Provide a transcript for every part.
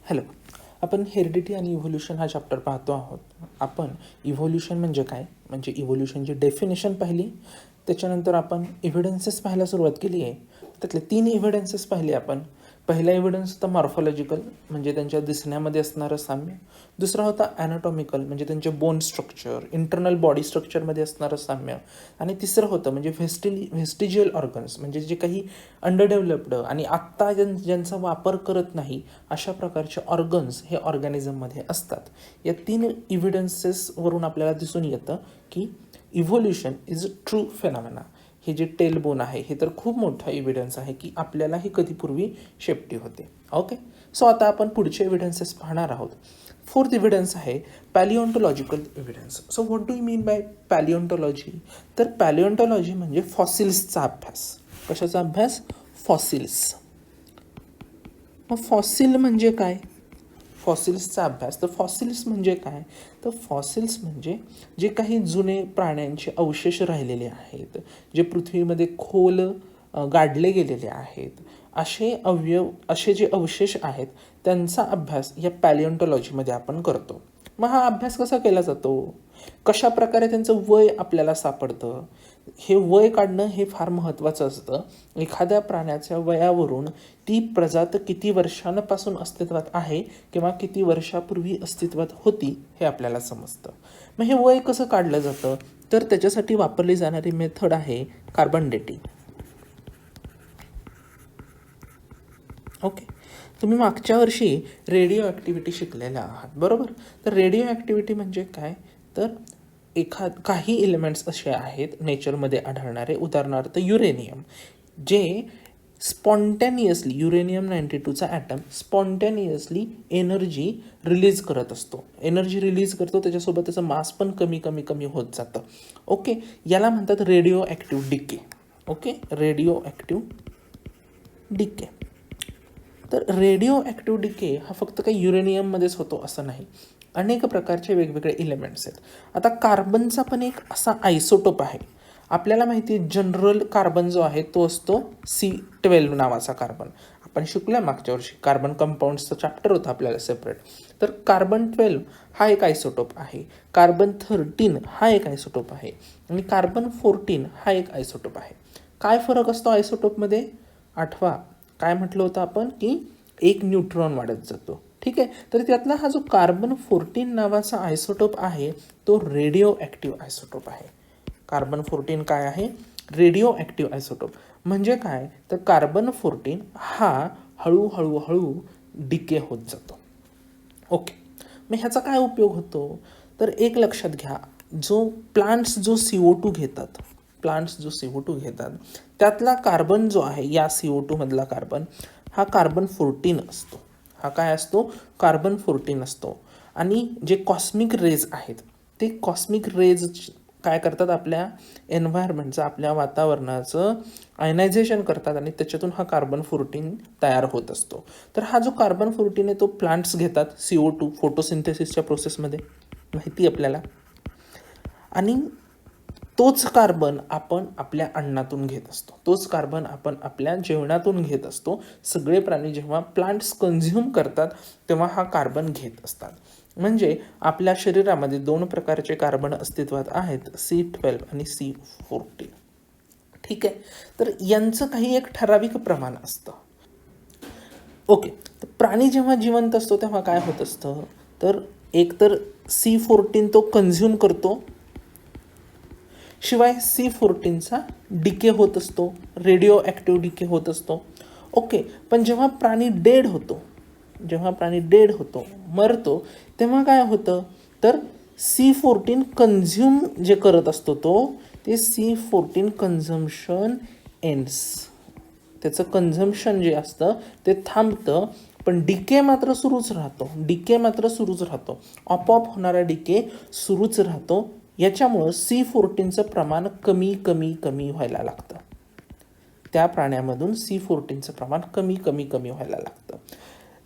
Hello. आपण heredity आणि evolution हा चॅप्टर पाहतो आहोत. आपण इव्होल्युशन म्हणजे काय, म्हणजे इव्होल्युशनची डेफिनेशन पाहिली. त्याच्यानंतर आपण एव्हिडन्सेस पाहायला सुरुवात केली आहे. त्यातले 3 एव्हिडन्सेस पाहिले आपण. पहिला एव्हिडन्स होता मॉर्फॉलॉजिकल, म्हणजे त्यांच्या दिसण्यामध्ये असणारं साम्य. दुसरा होता ॲनाटॉमिकल, म्हणजे त्यांचे बोन स्ट्रक्चर, इंटरनल बॉडी स्ट्रक्चरमध्ये असणारं साम्य. आणि तिसरं होतं म्हणजे व्हेस्टिजियल ऑर्गन्स, म्हणजे जे काही अंडरडेव्हलप्ड आणि आत्ता ज्यांचा वापर करत नाही अशा प्रकारचे ऑर्गन्स हे ऑर्गॅनिझममध्ये असतात. या 3 इव्हिडन्सेसवरून आपल्याला दिसून येतं की evolution is a true phenomena. हे जे टेलबोन आहे हे तर खूप मोठा एव्हिडन्स आहे की आपल्यालाही कधी पूर्वी शेपटी होते. ओके, सो आता आपण पुढचे एव्हिडन्सेस पाहणार आहोत. 4th एव्हिडन्स आहे palaeontological evidence. So what do you mean by palaeontology? तर पॅलिओन्टॉलॉजी म्हणजे फॉसिल्सचा अभ्यास. कशाचा अभ्यास? फॉसिल्स. मग फॉसिल म्हणजे काय? फॉसिल्सचा अभ्यास. तर फॉसिल्स म्हणजे काय? तर फॉसिल्स म्हणजे जे काही जुने प्राण्यांचे अवशेष राहिलेले आहेत, जे पृथ्वीमध्ये खोल गाडले गेलेले आहेत, असे जे अवशेष आहेत त्यांचा अभ्यास या पॅलिओन्टॉलॉजीमध्ये आपण करतो. मग हा अभ्यास कसा केला जातो? कशा प्रकारे त्यांचं वय आपल्याला सापडतं? हे वय काढणं हे फार महत्त्वाचं असतं. एखाद्या प्राण्याच्या वयावरून ती प्रजात किती वर्षांपासून अस्तित्वात आहे किंवा किती वर्षापूर्वी अस्तित्वात होती हे आपल्याला समजतं. मग हे वय कसं काढलं जातं? तर त्याच्यासाठी वापरली जाणारी मेथड आहे कार्बन डेटिंग. ओके, तुम्ही मागच्या वर्षी रेडिओ ॲक्टिव्हिटी शिकलेल्या आहात, बरोबर? तर रेडिओ ॲक्टिव्हिटी म्हणजे काय? तर काही एलिमेंट्स असे आहेत नेचरमध्ये आढळणारे, उदाहरणार्थ युरेनियम, जे स्पॉन्टॅनियसली, युरेनियम 92चा ॲटम स्पॉन्टॅनियसली एनर्जी रिलीज करत असतो. एनर्जी रिलीज करतो, त्याच्यासोबत त्याचं मास पण कमी कमी कमी होत जातं. ओके, याला म्हणतात radio active decay. Okay, radio active decay. तर रेडिओ ॲक्टिव्ह डिके हा फक्त काही युरेनियममध्येच होतो असं नाही, अनेक प्रकारचे वेगवेगळे इलेमेंट्स आहेत. आता कार्बनचा पण एक असा आयसोटोप आहे. आपल्याला माहिती आहे जनरल कार्बन जो आहे तो असतो C12 नावाचा कार्बन. आपण शिकूया मागच्या वर्षी, कार्बन कंपाऊंड्सचा चॅप्टर होता आपल्याला सेपरेट. तर कार्बन 12 हा एक आयसोटोप आहे, कार्बन 13 हा एक आयसोटोप आहे आणि कार्बन 14 हा एक आयसोटोप आहे. काय फरक असतो आयसोटोपमध्ये? आठवा, काय म्हटलं होतं आपण की एक न्यूट्रॉन वाढत जातो. ठीक आहे, तर त्यातला हा जो कार्बन 14 नावाचा आयसोटोप आहे तो रेडिओ ॲक्टिव्ह आयसोटोप आहे. कार्बन 14 काय आहे? Radio active isotope. म्हणजे काय? तर कार्बन 14 हा हळूहळू डिके होत जातो. ओके, मग ह्याचा काय उपयोग होतो? तर एक लक्षात घ्या, प्लांट्स जो CO2 घेतात, त्यातला कार्बन जो आहे, या CO2 मधला कार्बन हा कार्बन 14 असतो. हा काय असतो? कार्बन 14 असतो. आणि जे कॉस्मिक रेज आहेत ते कॉस्मिक रेज काय करतात? आपल्या एन्व्हायरमेंटचं, आपल्या वातावरणाचं आयनायझेशन करतात आणि त्याच्यातून हा कार्बन 14 तयार होत असतो. तर हा जो कार्बन 14 आहे तो प्लांट्स घेतात CO2 फोटोसिंथेसिसच्या प्रोसेसमध्ये, माहिती आपल्याला. आणि तोच कार्बन आपण आपल्या अन्नातून घेत असतो, तोच कार्बन आपण आपल्या जेवणातून घेत असतो. सगळे प्राणी जेव्हा प्लांट्स कन्झ्युम करतात तेव्हा हा कार्बन घेत असतात. म्हणजे आपल्या शरीरामध्ये 2 प्रकारचे कार्बन अस्तित्वात आहेत, C12 आणि C14. ठीक आहे, तर यांचं काही एक ठराविक प्रमाण असतं. ओके, तर प्राणी जेव्हा जिवंत असतो तेव्हा काय होत असतं? तर एकतर C14 तो कन्झ्युम करतो, शिवाय C14चा डिके होत असतो, रेडिओ ॲक्टिव्ह डिके होत असतो. ओके, पण जेव्हा प्राणी डेड होतो, मरतो, तेव्हा काय होतं? तर C14 कन्झ्युम जे करत असतो ते C14 कन्झम्शन एंड्स. त्याचं कन्झम्शन जे असतं ते थांबतं, पण डिके मात्र सुरूच राहतो. आपोआप होणारा डिके सुरूच राहतो. याच्यामुळं C14चं प्रमाण कमी व्हायला लागतं. त्या प्राण्यामधून C14चं प्रमाण कमी व्हायला लागतं.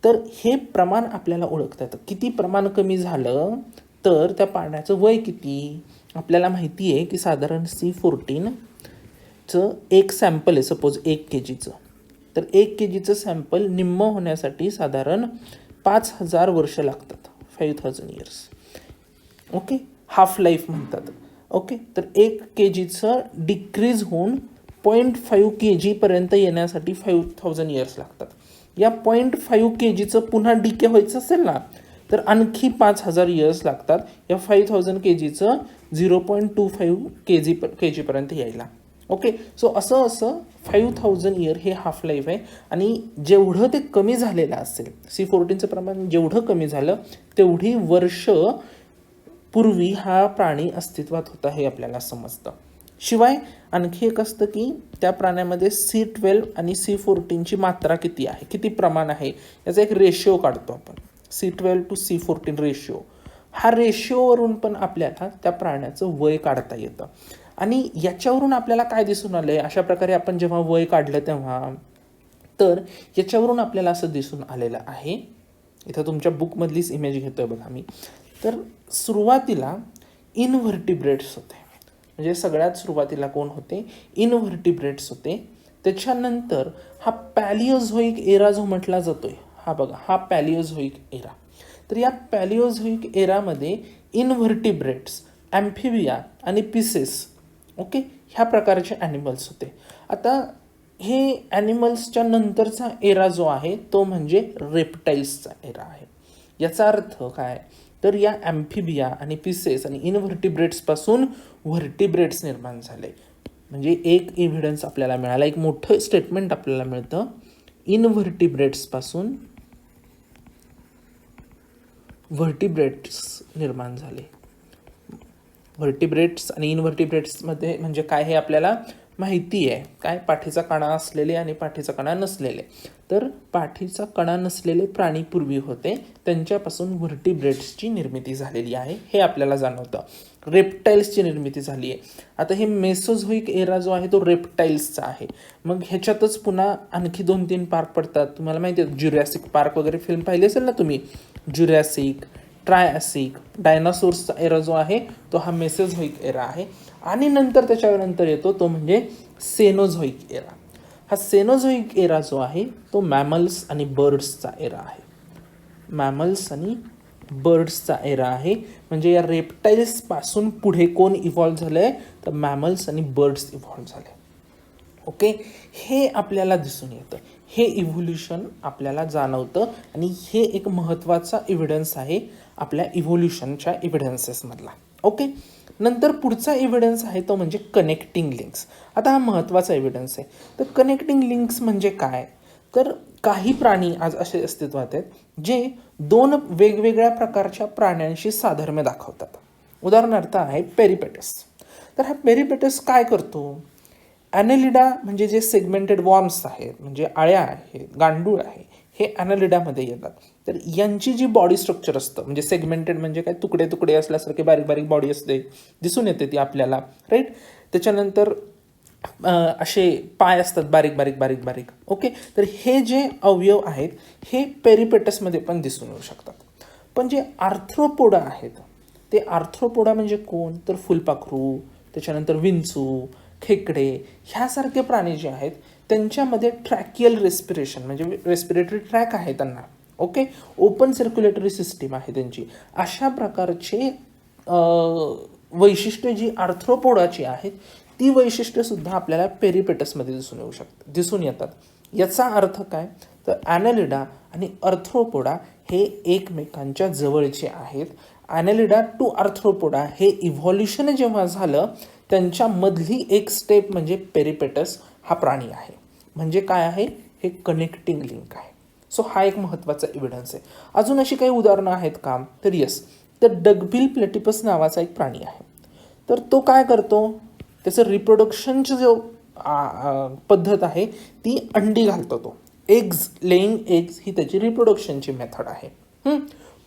तर हे प्रमाण आपल्याला ओळखता येतं. किती प्रमाण कमी झालं तर त्या प्राण्याचं वय किती? आपल्याला माहिती आहे की साधारण C14चं एक सॅम्पल आहे, सपोज 1 kgचं. तर 1 kgचं सॅम्पल निम्म होण्यासाठी साधारण 5,000 वर्ष लागतात, 5,000 इयर्स. ओके, हाफ लाईफ म्हणतात. ओके, तर 1 kgचं डिक्रीज होऊन 0.5 kg येण्यासाठी 5,000 इयर्स लागतात. या 0.5 kgचं पुन्हा डिके व्हायचं असेल ना, तर आणखी 5,000 इयर्स लागतात या 5,000 kgचं 0.25 kg यायला. ओके, सो असं 5,000 इयर हे हाफ लाईफ आहे. आणि जेवढं ते कमी झालेलं असेल, C14चं प्रमाण जेवढं कमी झालं तेवढी वर्ष पूर्वी हा प्राणी अस्तित्वात होता हे आपल्याला समजतं. शिवाय आणखी एक असतं की त्या प्राण्यामध्ये C12 आणि C14ची मात्रा किती आहे, किती प्रमाण आहे, याचा एक रेशिओ काढतो आपण, C12 to C14 रेशिओ. हा रेशिओवरून पण आपल्याला त्या प्राण्याचं वय काढता येतं. आणि याच्यावरून आपल्याला काय दिसून आलं आहे, अशा प्रकारे आपण जेव्हा वय काढलं तेव्हा, तर याच्यावरून आपल्याला असं दिसून आलेलं आहे, इथं तुमच्या बुकमधलीच इमेज घेतो आहे बघा मी. तर सुरुवातीला इनव्हर्टिब्रेट्स होते, म्हणजे सगळ्यात सुरुवातीला कोण होते, इनव्हर्टिब्रेट्स होते. त्याच्यानंतर हा पॅलिओझोईक एरा जो म्हटला जातोय, हा बघा, हा पॅलिओझोईक एरा. तर या पॅलिओझोईक एरामध्ये इनव्हर्टिब्रेट्स, ॲम्फिबिया आणि पिसेस, ओके, ह्या प्रकारचे ॲनिमल्स होते. आता हे ॲनिमल्सच्या नंतरचा एरा जो आहे तो म्हणजे रेप्टाईल्सचा एरा आहे. याचा अर्थ काय, तर या ॲम्फिबिया आणि पिसेस आणि इनव्हर्टिब्रेट्सपासून व्हर्टिब्रेट्स निर्माण झाले. म्हणजे एक एव्हिडन्स आपल्याला मिळाला, एक मोठं स्टेटमेंट आपल्याला मिळतं, इनव्हर्टिब्रेट्सपासून व्हर्टिब्रेट्स निर्माण झाले. व्हर्टिब्रेट्स आणि इनव्हर्टिब्रेट्समध्ये म्हणजे काय हे आपल्याला माहिती आहे, काय, पाठीचा कणा असलेले आणि पाठीचा कणा नसलेले. तर पाठीचा कणा नसलेले प्राणी पूर्वी होते, त्यांच्यापासून व्हर्टिब्रेट्सची निर्मिती झालेली आहे हे आपल्याला जाणवतं. रेप्टाईल्सची निर्मिती झाली आहे. आता हे मेसोझोईक एरा जो आहे तो रेप्टाईल्सचा आहे. मग ह्याच्यातच पुन्हा आणखी 2-3 पार्क पडतात. तुम्हाला माहिती आहे, ज्युरॅसिक पार्क वगैरे फिल्म पाहिली असेल ना तुम्ही, ज्युरॅसिक, ट्रायसिक, डायनासोर्सचा एरा जो आहे तो हा मेसोझोईक एरा आहे. आणि नंतर त्याच्यानंतर येतो तो म्हणजे सेनोझोईक एरा. हा सेनोझोईक एरा जो आहे तो मॅमल्स आणि बर्ड्सचा एरा आहे. मॅमल्स आणि बर्ड्सचा एरा आहे. म्हणजे या रेप्टाईल्सपासून पुढे कोण इव्हॉल्व्ह झालं आहे, तर मॅमल्स आणि बर्ड्स इव्हॉल्व्ह झाले. ओके, हे आपल्याला दिसून येतं, हे इव्होल्युशन आपल्याला जाणवतं. आणि हे एक महत्त्वाचा एव्हिडन्स आहे आपल्या इव्होल्युशनच्या एव्हिडन्सेसमधला. ओके, नंतर पुढचा एव्हिडन्स आहे तो म्हणजे कनेक्टिंग लिंक्स. आता हा महत्त्वाचा एव्हिडन्स आहे. तर कनेक्टिंग लिंक्स म्हणजे काय, तर काही प्राणी आज असे अस्तित्वात आहेत जे 2 वेगवेगळ्या प्रकारच्या प्राण्यांशी साधर्म्य दाखवतात. उदाहरणार्थ आहे पेरिपेटस. तर हा पेरिपेटस काय करतो, ॲनेलिडा म्हणजे जे सेगमेंटेड वॉर्म्स आहेत, म्हणजे आळ्या आहेत, गांडूळ आहे, हे ॲनेलिडामध्ये येतात. तर यांची जी बॉडी स्ट्रक्चर असतं, म्हणजे सेगमेंटेड म्हणजे काय, तुकडे तुकडे असल्यासारखे बारीक बारीक बॉडी असते, दिसून येते ती आपल्याला, राईट. त्याच्यानंतर असे पाय असतात बारीक बारीक बारीक बारीक. ओके, तर हे जे अवयव आहेत हे पेरिपेटसमध्ये पण दिसून येऊ शकतात. पण जे आर्थ्रोपोडा आहेत, ते आर्थ्रोपोडा म्हणजे कोण, तर फुलपाखरू, त्याच्यानंतर विंचू, खेकडे, ह्यासारखे प्राणी जे आहेत त्यांच्यामध्ये ट्रॅकियल रेस्पिरेशन म्हणजे रेस्पिरेटरी ट्रॅक आहे त्यांना. ओके, ओपन सर्क्युलेटरी सिस्टीम आहे त्यांची. अशा प्रकारचे वैशिष्ट्ये जी आर्थ्रोपोडाची आहेत ती वैशिष्ट्यसुद्धा आपल्याला पेरिपेटसमध्ये दिसून येतात. याचा अर्थ काय, तर ॲनेलिडा आणि आर्थ्रोपोडा हे एकमेकांच्या जवळचे आहेत. ॲनेलिडा टू आर्थ्रोपोडा हे इव्हॉल्युशन जेव्हा झालं त्यांच्यामधली एक स्टेप म्हणजे पेरिपेटस हा प्राणी आहे. म्हणजे काय आहे, हे कनेक्टिंग लिंक आहे. सो हा एक महत्त्वाचा एव्हिडन्स आहे. अजून अशी काही उदाहरणं आहेत का, तर येस, तर डगबिल प्लेटिपस नावाचा एक प्राणी आहे. तर तो काय करतो, त्याचं रिप्रोडक्शनची जो पद्धत आहे ती अंडी घालतो तो, एग्ज, लेईंग एग्ज ही त्याची रिप्रोडक्शनची मेथड आहे.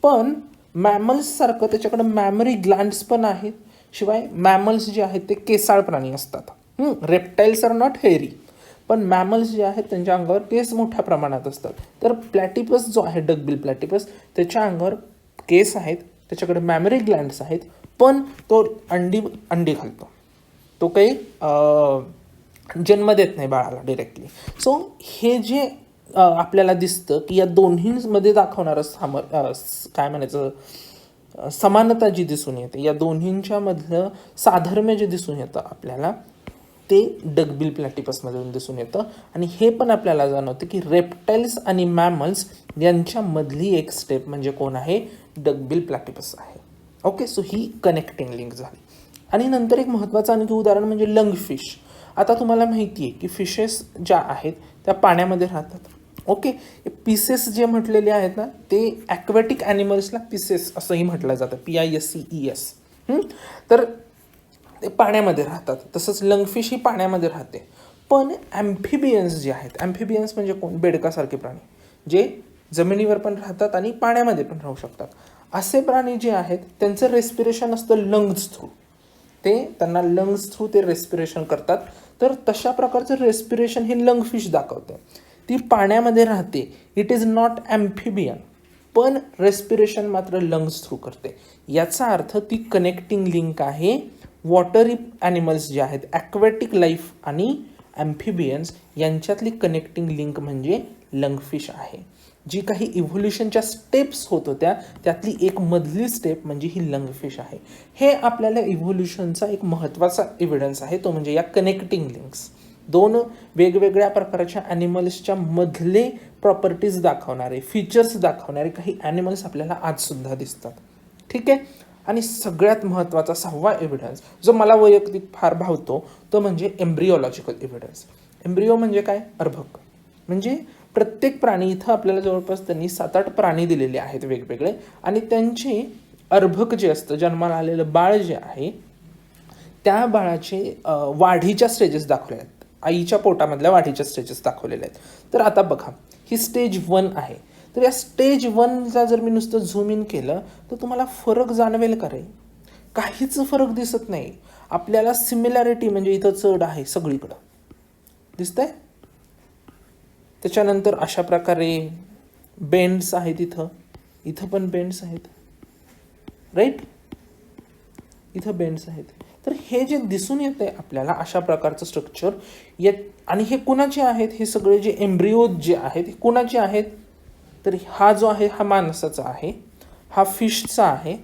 पण मॅमल्ससारखं त्याच्याकडे मॅमरी ग्लँड्स पण आहेत. शिवाय मॅमल्स जे आहेत ते केसाळ प्राणी असतात. रेप्टाईल्स आर नॉट हेअरी, पण मॅमल्स जे आहेत त्यांच्या अंगावर केस मोठ्या प्रमाणात असतात. तर प्लॅटिपस जो आहे, डगबिल प्लॅटिपस, त्याच्या अंगावर केस आहेत, त्याच्याकडे मॅमरी ग्लँड्स आहेत, पण तो अंडी घालतो. तो काही जन्म देत नाही बाळाला डिरेक्टली. सो हे जे आपल्याला दिसतं की या दोन्हींमध्ये दाखवणारं काय म्हणायचं समानता जी दिसून येते, या दोन्हींच्या मधलं साधर्म्य जे दिसून येतं आपल्याला, ते डकबिल प्लॅटिपसमधून दिसून येतं. आणि हे पण आपल्याला जाणवतं की रेप्टाइल्स आणि मॅमल्स यांच्यामधली एक स्टेप म्हणजे कोण आहे, डकबिल प्लॅटिपस आहे. ओके, सो ही कनेक्टिंग लिंक झाली. आणि नंतर एक महत्त्वाचं आणखी उदाहरण म्हणजे लंगफिश. आता तुम्हाला माहिती आहे की फिशेस ज्या आहेत त्या पाण्यामध्ये राहतात. ओके, पीसेस जे म्हटलेले आहेत ना, ते ॲक्वॅटिक ॲनिमल्सला पीसेस असंही म्हटलं जातं, PISCES. तर ते पाण्यामध्ये राहतात. तसंच लंगफिश ही पाण्यामध्ये राहते. पण ॲम्फिबियन्स जे आहेत, ॲम्फिबियन्स म्हणजे कोण, बेडकासारखे प्राणी जे जमिनीवर पण राहतात आणि पाण्यामध्ये पण राहू शकतात. असे प्राणी जे आहेत त्यांचं रेस्पिरेशन असतं लंग्स थ्रू. त्यांना लंग्स थ्रू ते रेस्पिरेशन करतात. तर तशा प्रकारचं रेस्पिरेशन हे लंगफिश दाखवते. ती पाण्यामध्ये राहते, इट इज नॉट ॲम्फिबियन, पण रेस्पिरेशन मात्र लंग्स थ्रू करते. याचा अर्थ ती कनेक्टिंग लिंक आहे वॉटरी ॲनिमल्स जे आहेत, ॲक्वॅटिक लाईफ आणि ॲम्फिबियन्स यांच्यातली कनेक्टिंग लिंक म्हणजे लंगफिश आहे. जी काही इव्होल्युशनच्या स्टेप्स होत होत्या त्यातली एक मधली स्टेप म्हणजे ही लंगफिश आहे. हे आपल्याला इव्होल्युशनचा एक महत्त्वाचा एव्हिडन्स आहे, तो म्हणजे या कनेक्टिंग लिंक्स. दोन वेगवेगळ्या प्रकारच्या ॲनिमल्सच्या मधले प्रॉपर्टीज दाखवणारे, फीचर्स दाखवणारे काही ॲनिमल्स आपल्याला आजसुद्धा दिसतात. ठीक आहे. आणि सगळ्यात महत्त्वाचा 6वा एव्हिडन्स जो मला वैयक्तिक फार भावतो तो म्हणजे एम्ब्रिओलॉजिकल एव्हिडन्स. एम्ब्रिओ म्हणजे काय, अर्भक. म्हणजे प्रत्येक प्राणी, इथं आपल्याला जवळपास त्यांनी 7-8 प्राणी दिलेले आहेत वेगवेगळे, आणि त्यांचे अर्भक जे असतं, जन्माला आलेलं बाळ जे आहे त्या बाळाचे वाढीच्या स्टेजेस दाखवले आहेत, आईच्या पोटामधल्या वाढीच्या स्टेजेस दाखवलेल्या आहेत. तर आता बघा, ही स्टेज 1 आहे. तर या स्टेज 1ला जर मी नुसतं झूम इन केलं तर तुम्हाला फरक जाणवेल का रे? काहीच फरक दिसत नाही आपल्याला. सिमिलॅरिटी म्हणजे इथं चढ आहे सगळीकडं, दिसतंय. त्याच्यानंतर अशा प्रकारे बेंड्स आहेत, इथं पण बेंड्स आहेत, राईट, इथं बेंड्स आहेत. तर हे जे दिसून येते आपल्याला अशा प्रकारचं स्ट्रक्चर आणि हे कुणाचे आहेत, हे सगळे जे एम्ब्रिओ जे आहेत हे कुणाचे आहेत, तर हा जो आहे हा माणसाचा आहे, हा फिशचा आहे,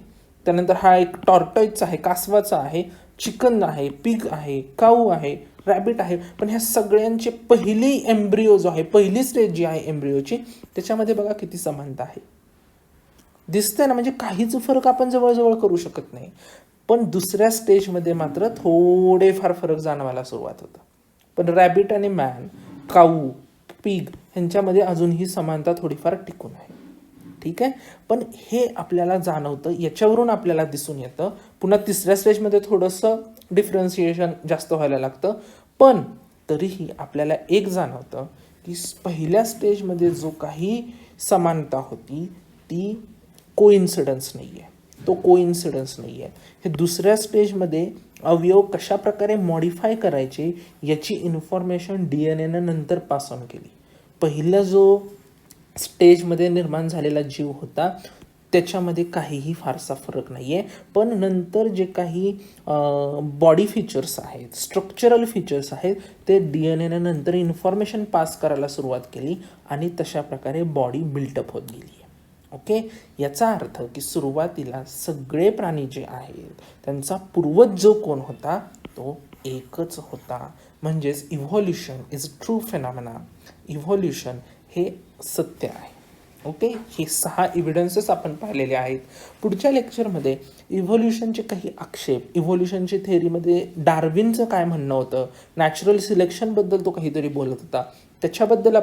त्यानंतर हा एक टॉर्टॉइजचा आहे, कासवाचा आहे, चिकन आहे, पिग आहे, काऊ आहे, रॅबिट आहे. पण ह्या सगळ्यांची पहिली एम्ब्रिओ जो आहे, पहिली स्टेज जी आहे एम्ब्रिओची, त्याच्यामध्ये बघा किती समानता आहे, दिसतंय ना. म्हणजे काहीच फरक आपण जवळजवळ करू शकत नाही. पण दुसऱ्या स्टेजमध्ये मात्र थोडेफार फरक जाणवायला सुरुवात होतं. पण रॅबिट आणि मॅन, काऊ, पिग ह्यांच्यामध्ये अजूनही समानता थोडीफार टिकून आहे. ठीक आहे. पण हे आपल्याला जाणवतं, याच्यावरून आपल्याला दिसून येतं. पुन्हा तिसऱ्या स्टेजमध्ये थोडंसं डिफरन्सिएशन जास्त व्हायला लागतं. पण तरीही आपल्याला एक जाणवतं की पहिल्या स्टेजमध्ये जो काही समानता होती ती कोइन्सिडन्स नाही आहे, तो कोइन्सिडन्स नाही आहे. हे दुसऱ्या स्टेजमध्ये अवयव कशा प्रकारे मॉडिफाय करायचे याची इन्फॉर्मेशन DNA नंतर पास ऑन केली. पहिला जो स्टेजमध्ये निर्माण झालेला जीव होता त्याच्यामध्ये काहीही फारसा फरक नाही आहे. पण नंतर जे काही बॉडी फीचर्स आहेत, स्ट्रक्चरल फीचर्स आहेत, ते DNA नंतर इन्फॉर्मेशन पास करायला सुरुवात केली आणि तशा प्रकारे बॉडी बिल्टअप होत गेली. ओके, याचा अर्थ की सुरुवातीला सगळे प्राणी जे आहेत त्यांचा पूर्वज जो कोण होता तो एकच होता. म्हणजेच evolution is true phenomena. Evolution हे सत्य आहे. ओके, हे 6 एव्हिडन्सेस आपण पाहिलेले आहेत. पुढच्या लेक्चरमध्ये इव्हॉल्युशनचे काही आक्षेप, इव्हॉल्युशनच्या थेअरीमध्ये डार्विनचं काय म्हणणं होतं, नॅचरल सिलेक्शनबद्दल तो काहीतरी बोलत होता, त्याच्याबद्दल